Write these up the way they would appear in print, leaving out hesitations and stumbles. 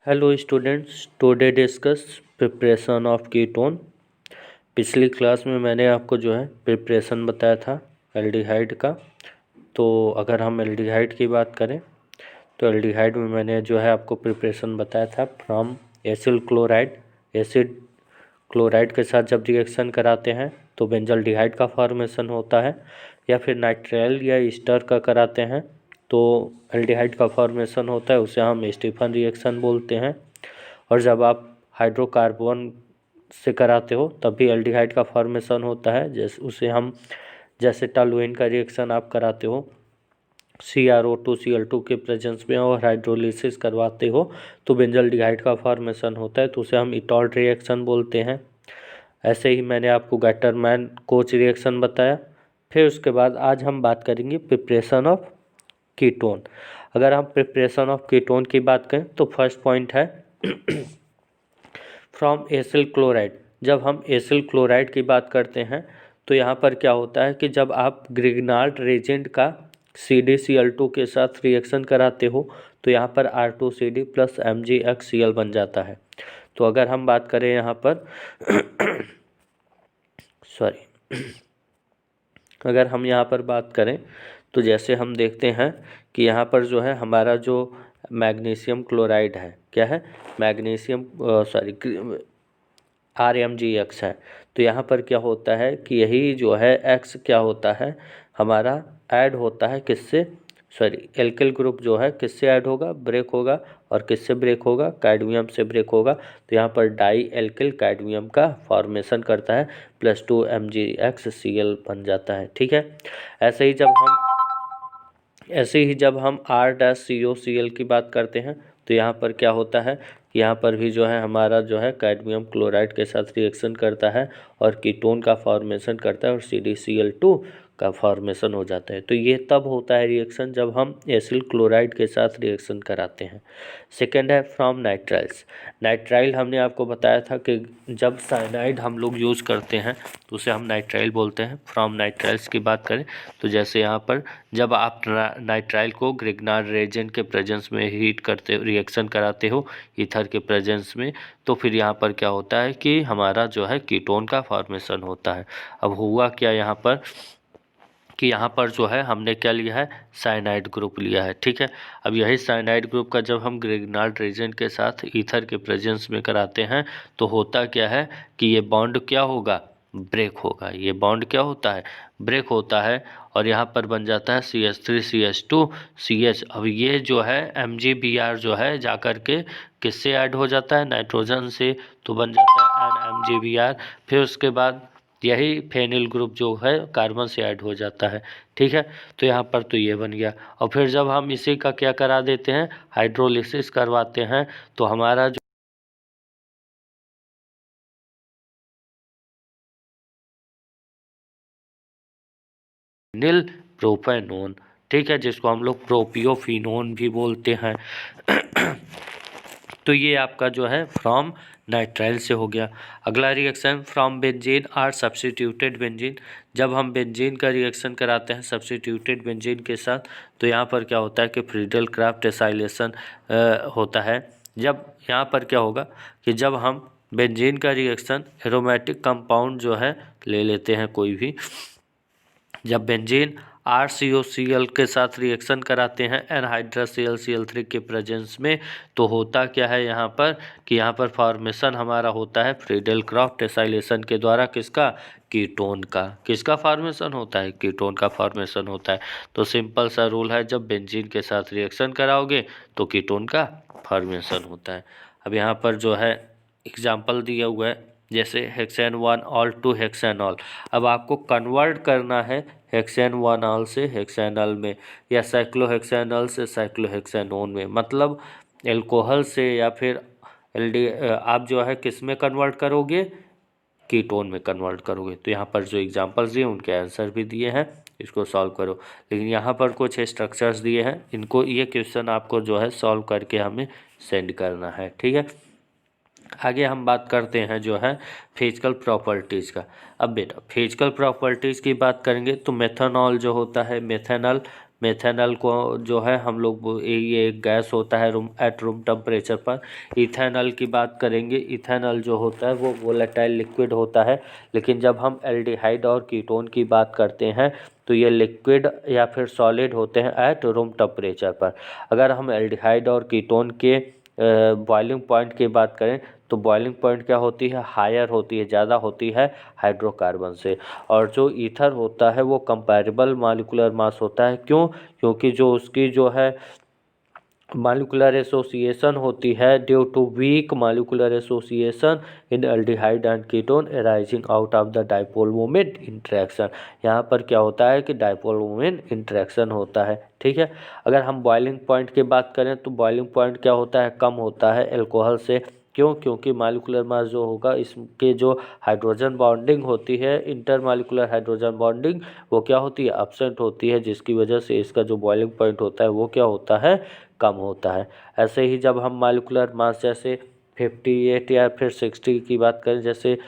Hello students, today discuss preparation of ketone. पिछली class में मैंने आपको जो है प्रिपरेशन बताया था एल्डिहाइड का। तो अगर हम एल्डिहाइड की बात करें तो एल्डिहाइड में मैंने जो है आपको प्रिपरेशन बताया था from acyl chloride. Acid chloride के साथ जब रिएक्शन कराते हैं तो बेंजल्डिहाइड का फॉर्मेशन होता है, या फिर नाइट्राइल या ईस्टर का कराते हैं तो एल्डिहाइड का फॉर्मेशन होता है। उसे हम स्टीफन रिएक्शन बोलते हैं। और जब आप हाइड्रोकार्बन से कराते हो तब भी एल्डिहाइड का फॉर्मेशन होता है, जैसे उसे हम जैसे टॉलुएन का रिएक्शन आप कराते हो CrO2Cl2 के प्रेजेंस में और हाइड्रोलिसिस करवाते हो तो बेंजल्डिहाइड का फॉर्मेशन होता है, तो उसे हम इटॉल्ट रिएक्शन बोलते हैं। ऐसे ही मैंने आपको गैटरमैन कोच रिएक्शन बताया। फिर उसके बाद आज हम बात करेंगे प्रिपरेशन ऑफ कीटोन। अगर हम प्रिपरेशन ऑफ कीटोन की बात करें तो फर्स्ट पॉइंट है फ्रॉम एसिल क्लोराइड। जब हम एसिल क्लोराइड की बात करते हैं तो यहाँ पर क्या होता है कि जब आप ग्रिग्नार्ड रेजेंट का CdCl2 के साथ रिएक्शन कराते हो तो यहाँ पर R2CD प्लस MgXCl बन जाता है। तो अगर हम बात करें यहाँ पर अगर हम यहाँ पर बात करें तो जैसे हम देखते हैं कि यहाँ पर जो है हमारा जो मैग्नीशियम क्लोराइड है, क्या है, मैग्नीशियम RMgX है। तो यहाँ पर क्या होता है कि यही जो है X क्या होता है हमारा ऐड होता है किससे, एल्किल ग्रुप जो है किससे ऐड होगा, ब्रेक होगा। और किससे ब्रेक होगा, कैडमियम से ब्रेक होगा। तो यहाँ पर डाई एल्किल कैडमियम का फॉर्मेशन करता है, +2 MgXCl बन जाता है। ठीक है। ऐसे ही जब हम R-COCl की बात करते हैं तो यहाँ पर क्या होता है, यहाँ पर भी जो है हमारा जो है कैडमियम क्लोराइड के साथ रिएक्शन करता है और कीटोन का फॉर्मेशन करता है और CdCl2 का फॉर्मेशन हो जाता है। तो ये तब होता है रिएक्शन जब हम एसिल क्लोराइड के साथ रिएक्शन कराते हैं। सेकेंड है फ्रॉम नाइट्राइल्स। नाइट्राइल हमने आपको बताया था कि जब साइनाइड हम लोग यूज़ करते हैं तो उसे हम नाइट्राइल बोलते हैं। फ्रॉम नाइट्राइल्स की बात करें तो जैसे यहाँ पर जब आप नाइट्राइल को ग्रिग्नार्ड रेजेंट के प्रेजेंस में हीट करते रिएक्शन कराते हो ईथर के प्रेजेंस में, तो फिर यहाँ पर क्या होता है कि हमारा जो है कीटोन का फॉर्मेशन होता है। अब हुआ क्या यहाँ पर कि यहाँ पर जो है हमने क्या लिया है, साइनाइड ग्रुप लिया है। ठीक है। अब यही साइनाइड ग्रुप का जब हम ग्रिग्नार्ड रेजेंट के साथ ईथर के प्रेजेंस में कराते हैं तो होता क्या है कि ये बॉन्ड क्या होगा, ब्रेक होगा। ये बॉन्ड क्या होता है, ब्रेक होता है। और यहाँ पर बन जाता है CH3CH2CH। अब ये जो है MgBr जो है जाकर के किससे ऐड हो जाता है, नाइट्रोजन से, तो बन जाता है NMgBr। फिर उसके बाद यही फेनिल ग्रुप जो है कार्बन से ऐड हो जाता है। ठीक है। तो यहाँ पर तो ये बन गया। और फिर जब हम इसी का क्या करा देते हैं, हाइड्रोलिसिस करवाते हैं तो हमारा जो नील प्रोपेनोन, ठीक है, जिसको हम लोग प्रोपियोफिनोन भी बोलते हैं। तो ये आपका जो है फ्रॉम नाइट्राइल से हो गया। अगला reaction from benzene or substituted benzene. जब हम बेंजीन का रिएक्शन कराते हैं सब्स्टिट्यूटेड बेंजीन के साथ तो यहाँ पर क्या होता है कि फ्रीडल क्राफ्ट एसाइलेशन होता है। जब यहाँ पर क्या होगा कि जब हम बेंजीन का रिएक्शन एरोमेटिक कंपाउंड जो है ले लेते हैं कोई भी, जब बेंजीन RCOCl के साथ रिएक्शन कराते हैं एनहाइड्रस Cl3 के प्रेजेंस में, तो होता क्या है यहाँ पर कि यहाँ पर फॉर्मेशन हमारा होता है फ्रीडल क्राफ्ट एसाइलेशन के द्वारा, किसका, कीटोन का। किसका फॉर्मेशन होता है, कीटोन का फॉर्मेशन होता है। तो सिंपल सा रूल है, जब बेंजीन के साथ रिएक्शन कराओगे तो कीटोन का फॉर्मेशन होता है। अब यहाँ पर जो है एग्जाम्पल दिया हुआ है, जैसे हेक्सेन 1 ऑल टू हेक्सेनॉल। अब आपको कन्वर्ट करना है हेक्सेन 1 ऑल से हेक्सेनॉल में, या साइक्लोहेक्सेनॉल से साइक्लोहेक्सेनोन में, मतलब एल्कोहल से या फिर आप जो है किस में कन्वर्ट करोगे, कीटोन में कन्वर्ट करोगे। तो यहाँ पर जो एग्जांपल्स दिए उनके आंसर भी दिए हैं, इसको सॉल्व करो। लेकिन यहाँ पर कुछ स्ट्रक्चर्स दिए हैं, इनको ये क्वेश्चन आपको जो है सॉल्व करके हमें सेंड करना है। ठीक है। आगे हम बात करते हैं जो है फिजिकल प्रॉपर्टीज़ का। अब बेटा फिजिकल प्रॉपर्टीज़ की बात करेंगे तो मेथनॉल जो होता है, मेथनॉल मेथेनॉल को जो है हम लोग ये एक गैस होता है एट रूम टेम्परेचर पर। इथेनॉल की बात करेंगे, इथेनॉल जो होता है वो वोलेटाइल लिक्विड होता है, लेकिन जब हम एल्डिहाइड और कीटोन की बात करते हैं तो ये लिक्विड या फिर सॉलिड होते हैं एट रूम टेम्परेचर पर। अगर हम एल्डिहाइड और कीटोन के बॉइलिंग पॉइंट की बात करें तो बॉइलिंग पॉइंट क्या होती है, हायर होती है, ज़्यादा होती है हाइड्रोकार्बन से। और जो ईथर होता है वो कंपैरेबल मॉलिक्यूलर मास होता है। क्यों? क्योंकि जो उसकी जो है मॉलिक्यूलर एसोसिएशन होती है due to weak molecular association in aldehyde and ketone arising out of the dipole moment interaction. यहाँ पर क्या होता है कि डाइपोल मोमेंट इंटरेक्शन होता है। ठीक है। अगर हम बॉइलिंग पॉइंट की बात करें तो बॉइलिंग पॉइंट क्या होता है, कम होता है एल्कोहल से। क्यों? क्योंकि मॉलिक्यूलर मास जो होगा इसके जो हाइड्रोजन बॉन्डिंग होती है, इंटरमॉलिक्यूलर हाइड्रोजन बॉन्डिंग, वो क्या होती है, एब्सेंट होती है, जिसकी वजह से इसका जो बॉइलिंग पॉइंट होता है वो क्या होता है, कम होता है। ऐसे ही जब हम मॉलिक्यूलर मास जैसे 58 या फिर 60 की बात करें जैसे,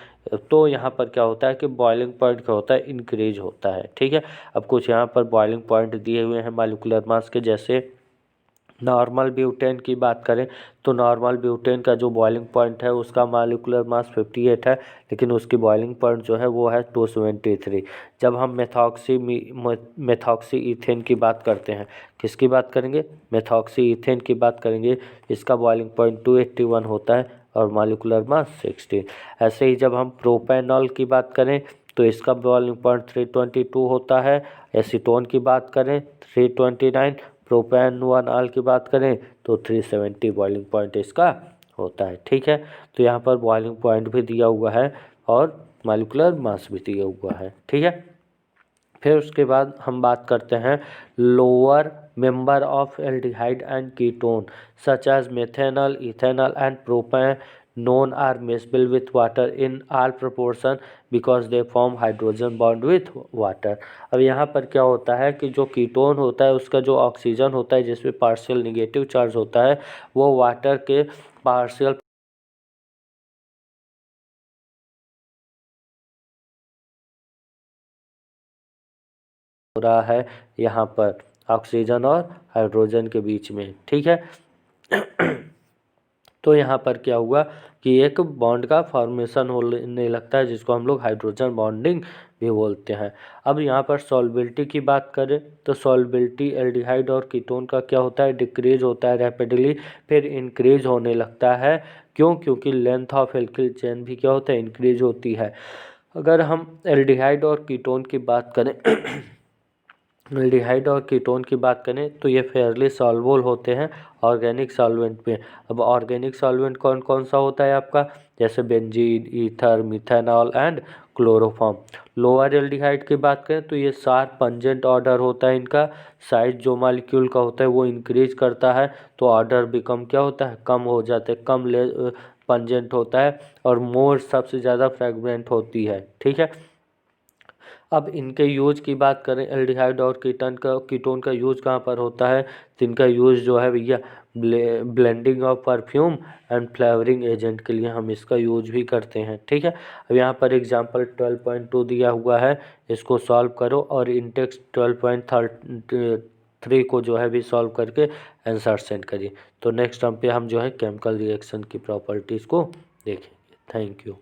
तो यहाँ पर क्या होता है कि बॉइलिंग पॉइंट क्या होता है, इंक्रीज होता है। ठीक है। अब कुछ यहाँ पर बॉइलिंग पॉइंट दिए हुए हैं मॉलिक्यूलर मास के, जैसे नॉर्मल ब्यूटेन की बात करें तो नॉर्मल ब्यूटेन का जो बॉइलिंग पॉइंट है उसका मॉलिक्यूलर मास 58 है, लेकिन उसकी बॉइलिंग पॉइंट जो है वो है 273। जब हम मेथॉक्सी ईथेन की बात करते हैं, किसकी बात करेंगे, मेथॉक्सी ईथेन की बात करेंगे, इसका बॉइलिंग पॉइंट 281 होता है और मॉलिक्यूलर मास 16। ऐसे ही जब हम प्रोपेनॉल की बात करें तो इसका बॉइलिंग पॉइंट 322 होता है। एसीटोन की बात करें 329, प्रोपेनॉल की बात करें तो 370 बॉइलिंग पॉइंट इसका होता है। ठीक है। तो यहाँ पर बॉइलिंग पॉइंट भी दिया हुआ है और मॉलिक्यूलर मास भी दिया हुआ है। ठीक है। फिर उसके बाद हम बात करते हैं lower member of aldehyde and ketone such as methanol, ethanol and propanone are miscible with water in all proportion because they form hydrogen bond with water। अब यहाँ पर क्या होता है कि जो कीटोन होता है उसका जो ऑक्सीजन होता है जिसमें पार्शियल निगेटिव चार्ज होता है वो वाटर के पार्शियल हो रहा है यहाँ पर ऑक्सीजन और हाइड्रोजन के बीच में। ठीक है। तो यहाँ पर क्या हुआ कि एक बॉन्ड का फॉर्मेशन होने लगता है जिसको हम लोग हाइड्रोजन बॉन्डिंग भी बोलते हैं। अब यहाँ पर सॉल्बिलिटी की बात करें तो सॉल्बिलिटी एल्डिहाइड और कीटोन का क्या होता है, डिक्रीज होता है रैपिडली, फिर इंक्रीज होने लगता है। क्यों? क्योंकि लेंथ ऑफ एल्किल चेन भी क्या होता है, इंक्रीज होती है। अगर हम एल्डिहाइड और कीटोन की बात करें एल्डिहाइड और कीटोन की बात करें तो ये फेयरली सॉल्युबल होते हैं ऑर्गेनिक सॉल्वेंट में। अब ऑर्गेनिक सॉल्वेंट कौन कौन सा होता है आपका, जैसे benzene, ether, methanol and chloroform. Lower aldehyde की बात करें तो ये शार्प पंजेंट ऑर्डर होता है इनका, साइज जो मॉलिक्यूल का होता है वो इंक्रीज करता है तो ऑर्डर बिकम क्या होता है, कम हो जाते हैं, कम पंजेंट होता है और मोर सबसे ज़्यादा फ्रेगमेंट होती है। ठीक है। अब इनके यूज की बात करें एल्डिहाइड और कीटोन का यूज कहाँ पर होता है, तो इनका यूज जो है भैया blending of perfume and flavouring agent के लिए हम इसका यूज भी करते हैं। ठीक है। अब यहाँ पर एग्जांपल 12.2 दिया हुआ है, इसको सॉल्व करो और इंटेक्स 12.3 को जो है भी सॉल्व करके आंसर सेंड करिए। तो नेक्स्ट टर्म पे हम जो है केमिकल रिएक्शन की प्रॉपर्टीज़ को देखेंगे। Thank you.